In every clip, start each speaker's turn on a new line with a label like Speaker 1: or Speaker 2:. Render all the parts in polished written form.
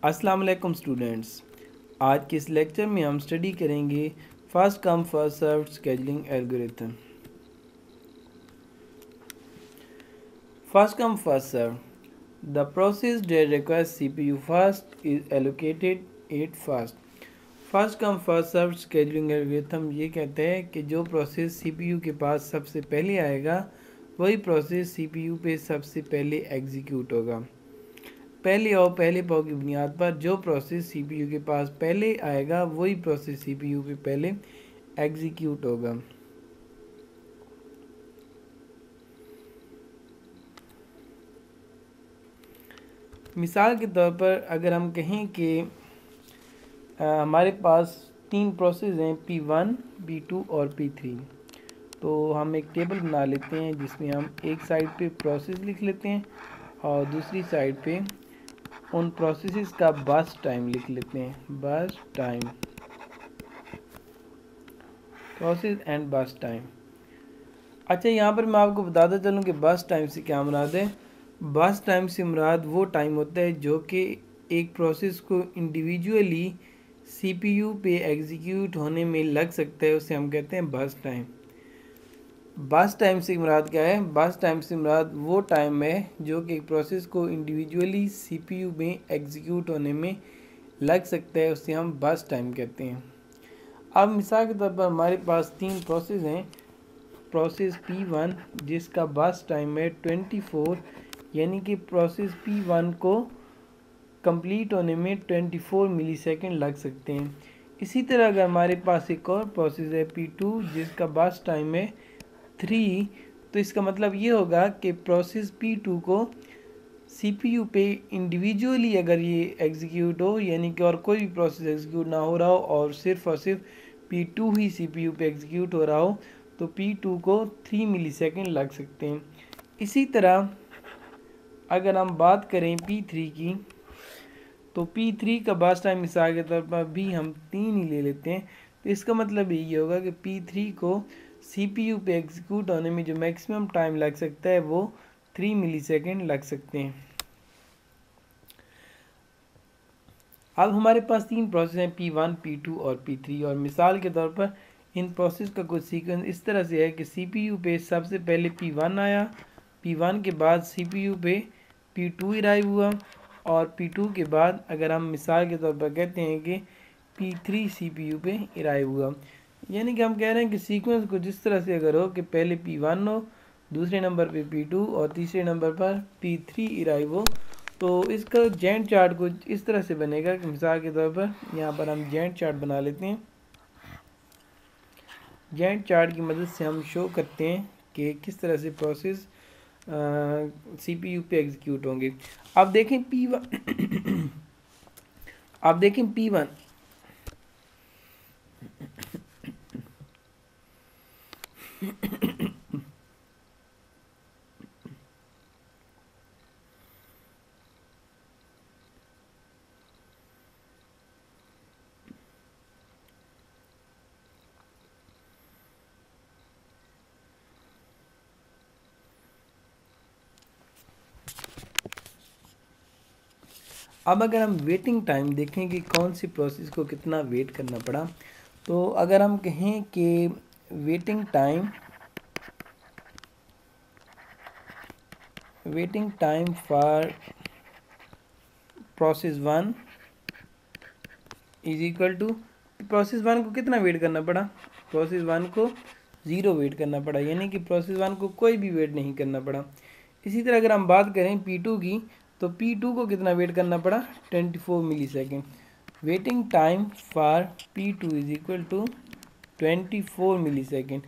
Speaker 1: अस्सलाम वालेकुम स्टूडेंट्स। आज के इस लेक्चर में हम स्टडी करेंगे first come first served scheduling algorithm. First come first serve, the process that requires CPU first is allocated it first. First come first served scheduling algorithm ये कहते हैं कि जो प्रोसेस सीपीयू के पास सबसे पहले आएगा वही प्रोसेस सीपीयू पे सबसे पहले एग्जीक्यूट होगा। पहले और पहले पाव की बुनियाद पर जो प्रोसेस सीपीयू के पास पहले आएगा वही प्रोसेस सीपीयू पे पहले एग्जीक्यूट होगा। मिसाल के तौर पर अगर हम कहें कि हमारे पास तीन प्रोसेस हैं P1, P2 और P3, तो हम एक टेबल बना लेते हैं जिसमें हम एक साइड पे प्रोसेस लिख लेते हैं और दूसरी साइड पे उन प्रोसेसेस का बर्स्ट टाइम लिख लेते हैं। Burst time, process and burst time. अच्छा, यहाँ पर मैं आपको बताता चलूँ कि बर्स्ट टाइम से क्या मुराद है। बर्स्ट टाइम से मुराद वो टाइम होता है जो कि एक प्रोसेस को इंडिविजुअली सीपीयू पे एग्जीक्यूट होने में लग सकता है, उसे हम कहते हैं बर्स्ट टाइम। बर्स्ट टाइम से मुराद क्या है? बर्स्ट टाइम से मुराद वो टाइम है जो कि एक प्रोसेस को इंडिविजुअली सीपीयू में एग्जीक्यूट होने में लग सकता है, उसे हम बर्स्ट टाइम कहते हैं। अब मिसाल के तौर पर हमारे पास तीन प्रोसेस हैं। प्रोसेस P1 जिसका बर्स्ट टाइम है 24, यानी कि प्रोसेस P1 को कंप्लीट होने में 24 मिलीसेकंड लग सकते हैं। इसी तरह अगर हमारे पास एक और प्रोसेस है P2 जिसका बर्स्ट टाइम है 3, तो इसका मतलब ये होगा कि प्रोसेस P2 को सीपीयू पे इंडिविजुअली अगर ये एग्जीक्यूट हो, यानी कि और कोई भी प्रोसेस एग्जीक्यूट ना हो रहा हो और सिर्फ P2 ही सीपीयू पे एग्जीक्यूट हो रहा हो, तो P2 को 3 मिलीसेकंड लग सकते हैं। इसी तरह अगर हम बात करें P3 की, तो P3 का बर्स्ट टाइम मिसाल के तौर पर भी हम 3 ही ले लेते हैं, तो इसका मतलब ये होगा कि P3 को सीपीयू पे एग्जीक्यूट होने में जो मैक्सिमम टाइम लग सकता है वो 3 मिलीसेकंड लग सकते हैं। अब हमारे पास तीन प्रोसेस हैं P1, P2 और P3, और मिसाल के तौर पर इन प्रोसेस का कुछ सीक्वेंस इस तरह से है कि सीपीयू पे सबसे पहले P1 आया, P1 के बाद सीपीयू पे P2 इराइव हुआ, और P2 के बाद अगर हम मिसाल के तौर पर कहते हैं कि P3 सीपीयू पे इराइव हुआ। यानी कि हम कह रहे हैं कि सीक्वेंस कुछ इस तरह से अगर हो कि पहले P1 हो, दूसरे नंबर पे P2 और तीसरे नंबर पर P3 इराइव हो, तो इसका जैंट चार्ट कुछ इस तरह से बनेगा कि मिसाल के तौर पर यहाँ पर हम जैंट चार्ट बना लेते हैं। जैंट चार्ट की मदद से हम शो करते हैं कि किस तरह से प्रोसेस सीपीयू पे एग्जीक्यूट होंगे। अब देखें P1 अब देखें P1 अब अगर हम वेटिंग टाइम देखें कि कौन सी प्रोसेस को कितना वेट करना पड़ा, तो अगर हम कहें कि waiting time for process 1 is equal to, process 1 को कितना वेट करना पड़ा? प्रोसेस 1 को 0 वेट करना पड़ा, यानी कि प्रोसेस 1 को कोई भी वेट नहीं करना पड़ा। इसी तरह अगर हम बात करें P2 की, तो P2 को कितना वेट करना पड़ा? 24 millisecond. Waiting time for P2 is equal to 24 millisecond.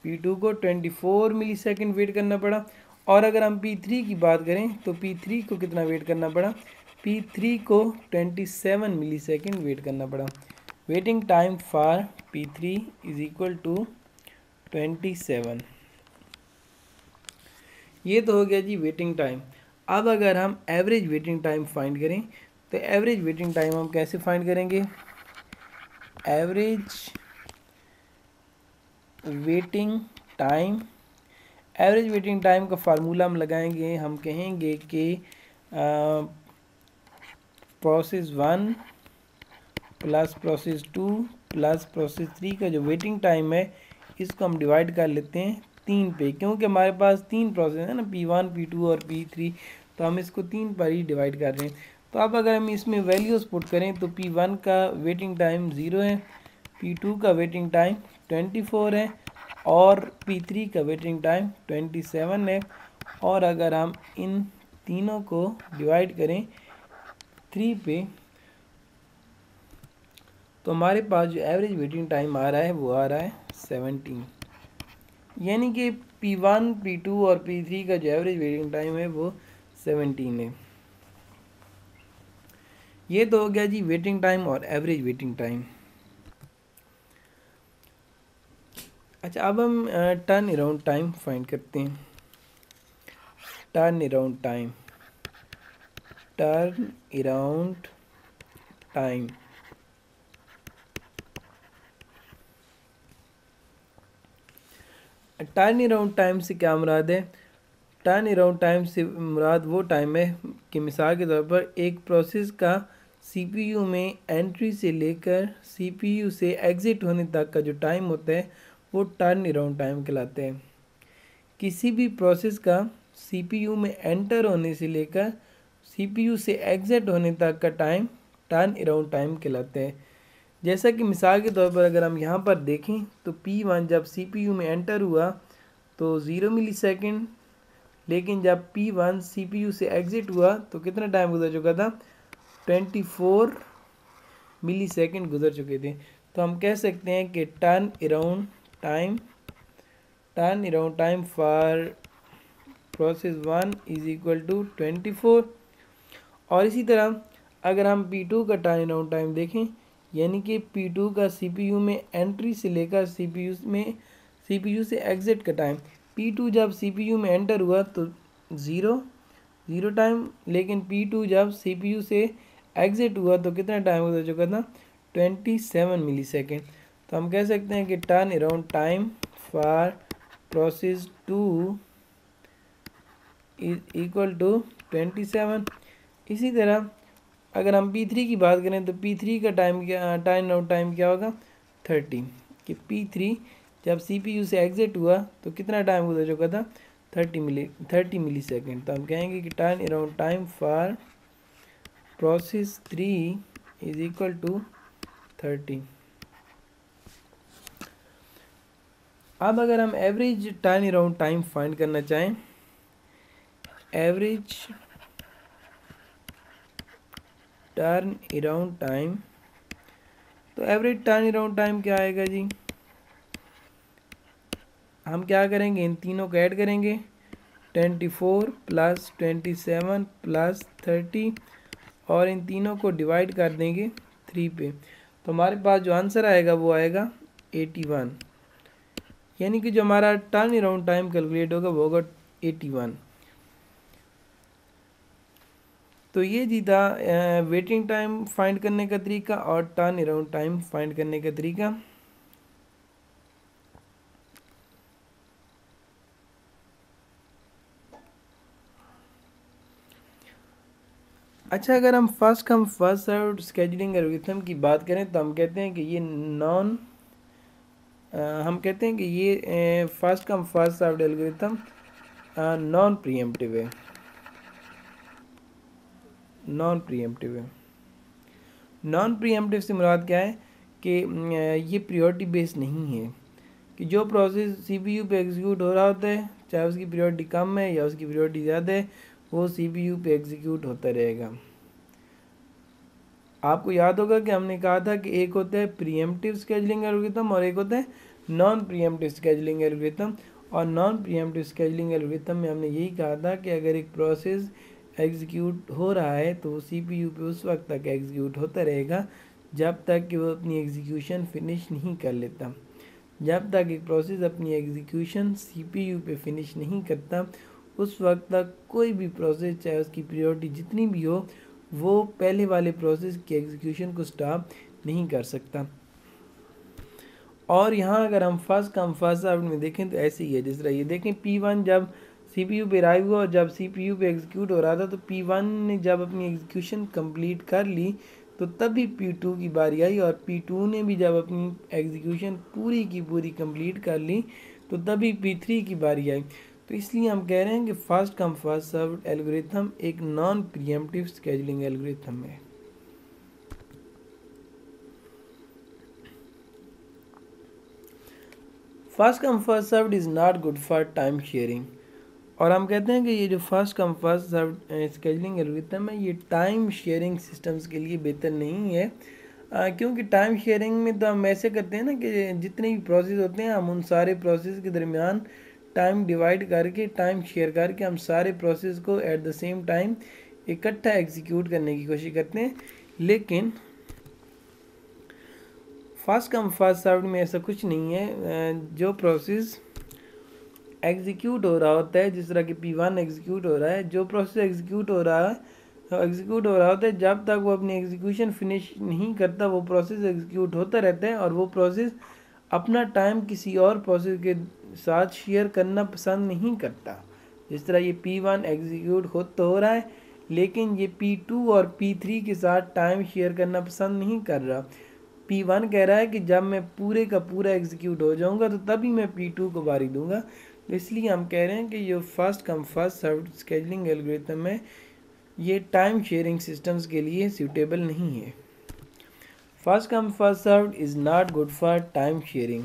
Speaker 1: P2 को 24 मिलीसेकंड वेट करना पड़ा। और अगर हम P3 की बात करें तो P3 को कितना वेट करना पड़ा? P3 को 27 मिलीसेकंड वेट करना पड़ा। Waiting time for P3 is equal to 27। ये तो हो गया जी वेटिंग टाइम। अब अगर हम एवरेज वेटिंग टाइम फाइंड करें, तो एवरेज वेटिंग टाइम हम कैसे फाइंड करेंगे? एवरेज वेटिंग टाइम का फार्मूला हम लगाएंगे। हम कहेंगे कि process 1 plus process 2 plus process 3 का जो वेटिंग टाइम है इसको हम डिवाइड कर लेते हैं 3 पे, क्योंकि हमारे पास 3 प्रोसेस है ना, P1 P2 और P3, तो हम इसको 3 पर ही डिवाइड कर रहे हैं। तो अब अगर हम इसमें वैल्यूज़ पुट करें तो P1 का वेटिंग टाइम 0 है, P2 का वेटिंग टाइम 24 है और P3 का वेटिंग टाइम 27 है। और अगर हम इन तीनों को डिवाइड करें 3 पे तो हमारे पास जो एवरेज वेटिंग टाइम आ रहा है वो आ रहा है 17, यानी कि P1 P2 और P3 का जो एवरेज वेटिंग टाइम है वो 17 है। ये तो हो गया जी वेटिंग टाइम और एवरेज वेटिंग टाइम। अच्छा, अब हम टर्न अराउंड टाइम फाइंड करते हैं। Turn around time, turn around time turn around time से क्या मुराद है? टर्न अराउंड टाइम से मुराद वो टाइम है कि मिसाल के तौर पर एक प्रोसेस का सीपीयू में एंट्री से लेकर सीपीयू से एग्ज़िट होने तक का जो टाइम होता है वो टर्न अराउंड टाइम कहलाते हैं। किसी भी प्रोसेस का सीपीयू में एंटर होने से लेकर सीपीयू से एग्ज़िट होने तक का टाइम टर्न अराउंड टाइम कहलाते हैं। जैसा कि मिसाल के तौर पर अगर हम यहाँ पर देखें तो P1 जब CPU में एंटर हुआ तो 0 मिली सेकेंड, लेकिन जब P1 CPU से एग्ज़िट हुआ तो कितना टाइम गुजर चुका था? 24 मिली सेकेंड गुजर चुके थे। तो हम कह सकते हैं कि turn around time for process 1 is equal to 24। और इसी तरह अगर हम P2 का टर्न अराउंड टाइम देखें, यानी कि P2 का CPU में एंट्री से लेकर CPU से एग्ज़िट का टाइम, P2 जब CPU में एंटर हुआ तो 0 टाइम, लेकिन P2 जब CPU से एग्ज़िट हुआ तो कितना टाइम गुजर चुका था? 27 मिली सेकेंड। तो हम कह सकते हैं कि turn around time for process 2 is equal to 27। इसी तरह अगर हम P3 की बात करें तो P3 का टर्न अराउंड टाइम क्या होगा? 30, कि P3 जब CPU से एग्ज़िट हुआ तो कितना टाइम गुजर चुका था? 30 मिली सेकेंड। तो हम कहेंगे कि turn around time for process 3 is equal to 30। अब अगर हम average turn around time find करना चाहें, एवरेज टर्न अराउंड टाइम, तो एवरेज टर्न अराउंड टाइम क्या आएगा जी? हम क्या करेंगे, इन तीनों को ऐड करेंगे, 24 प्लस 27 प्लस 30 और इन तीनों को डिवाइड कर देंगे 3 पे। तो हमारे पास जो आंसर आएगा वो आएगा 81, यानी कि जो हमारा टर्न अराउंड टाइम कैलकुलेट होगा वो होगा 81। तो ये जी था वेटिंग टाइम फाइंड करने का तरीका और टर्न अराउंड टाइम फाइंड करने का तरीका। अच्छा, अगर हम first come first served scheduling algorithm की बात करें तो हम कहते हैं कि ये first come first served algorithm non pre-emptive है। नॉन प्रीएम्प्टिव से मुराद क्या है कि ये प्रायोरिटी बेस्ड नहीं है, कि जो प्रोसेस CPU पे एग्जीक्यूट हो रहा होता है चाहे उसकी प्रायोरिटी कम है या उसकी प्रायोरिटी ज़्यादा है वो CPU पे एग्जीक्यूट होता रहेगा। आपको याद होगा कि हमने कहा था कि एक होता है प्रीएम्प्टिव स्केड्यूलिंग एल्गोरिथम और एक होता है नॉन प्रीएम्प्टिव स्केड्यूलिंग एल्गोरिथम। और नॉन प्रीएम्प्टिव स्केड्यूलिंग एल्गोरिथम में हमने यही कहा था कि अगर एक प्रोसेस एग्जीक्यूट हो रहा है तो CPU पे उस वक्त तक एग्जीक्यूट होता रहेगा जब तक कि वो अपनी एग्जीक्यूशन फिनिश नहीं कर लेता। जब तक एक प्रोसेस अपनी एग्जीक्यूशन CPU पे फिनिश नहीं करता उस वक्त तक कोई भी प्रोसेस चाहे उसकी प्रायोरिटी जितनी भी हो वो पहले वाले प्रोसेस की एग्जीक्यूशन को स्टॉप नहीं कर सकता। और यहाँ अगर हम फर्स्ट कम फर्स्ट सर्व्ड में देखें तो ऐसे ही है। जिस तरह ये देखें P1 जब CPU पे अराइव हुआ और जब CPU पे एग्जीक्यूट हो रहा था तो P1 ने जब अपनी एग्जीक्यूशन कंप्लीट कर ली तो तभी P2 की बारी आई, और P2 ने भी जब अपनी एग्जीक्यूशन पूरी की पूरी कंप्लीट कर ली तो तभी P3 की बारी आई। तो इसलिए हम कह रहे हैं कि first come first served algorithm एक नॉन प्रीएम्प्टिव स्केजुलिंग एल्गोरिथम है। First come first served is not good for time sharing. और हम कहते हैं कि ये जो first come first served scheduling algorithm है ये टाइम शेयरिंग सिस्टम्स के लिए बेहतर नहीं है, क्योंकि टाइम शेयरिंग में तो हम ऐसे करते हैं ना कि जितने भी प्रोसेस होते हैं हम उन सारे प्रोसेस के दरमियान टाइम डिवाइड करके, टाइम शेयर करके हम सारे प्रोसेस को एट द सेम टाइम इकट्ठा एग्जीक्यूट करने की कोशिश करते हैं। लेकिन फर्स्ट कम फर्स्ट सर्व्ड में ऐसा कुछ नहीं है। जो प्रोसेस एग्जीक्यूट हो रहा होता है, जिस तरह कि P1 एग्जीक्यूट हो रहा है, जो प्रोसेस एग्जीक्यूट हो रहा होता है, जब तक वो अपनी एग्जीक्यूशन फिनिश नहीं करता वो प्रोसेस एग्जीक्यूट होता रहता है, और वो प्रोसेस अपना टाइम किसी और प्रोसेस के साथ शेयर करना पसंद नहीं करता। जिस तरह ये P1 एग्जीक्यूट हो रहा है लेकिन ये P2 और P3 के साथ टाइम शेयर करना पसंद नहीं कर रहा। P1 कह रहा है कि जब मैं पूरे का पूरा एग्जीक्यूट हो जाऊंगा तो तभी मैं P2 को बारी दूंगा। इसलिए हम कह रहे हैं कि ये first come first served scheduling algorithm है, ये टाइम शेयरिंग सिस्टम्स के लिए सूटेबल नहीं है। First come first served is not good for time sharing.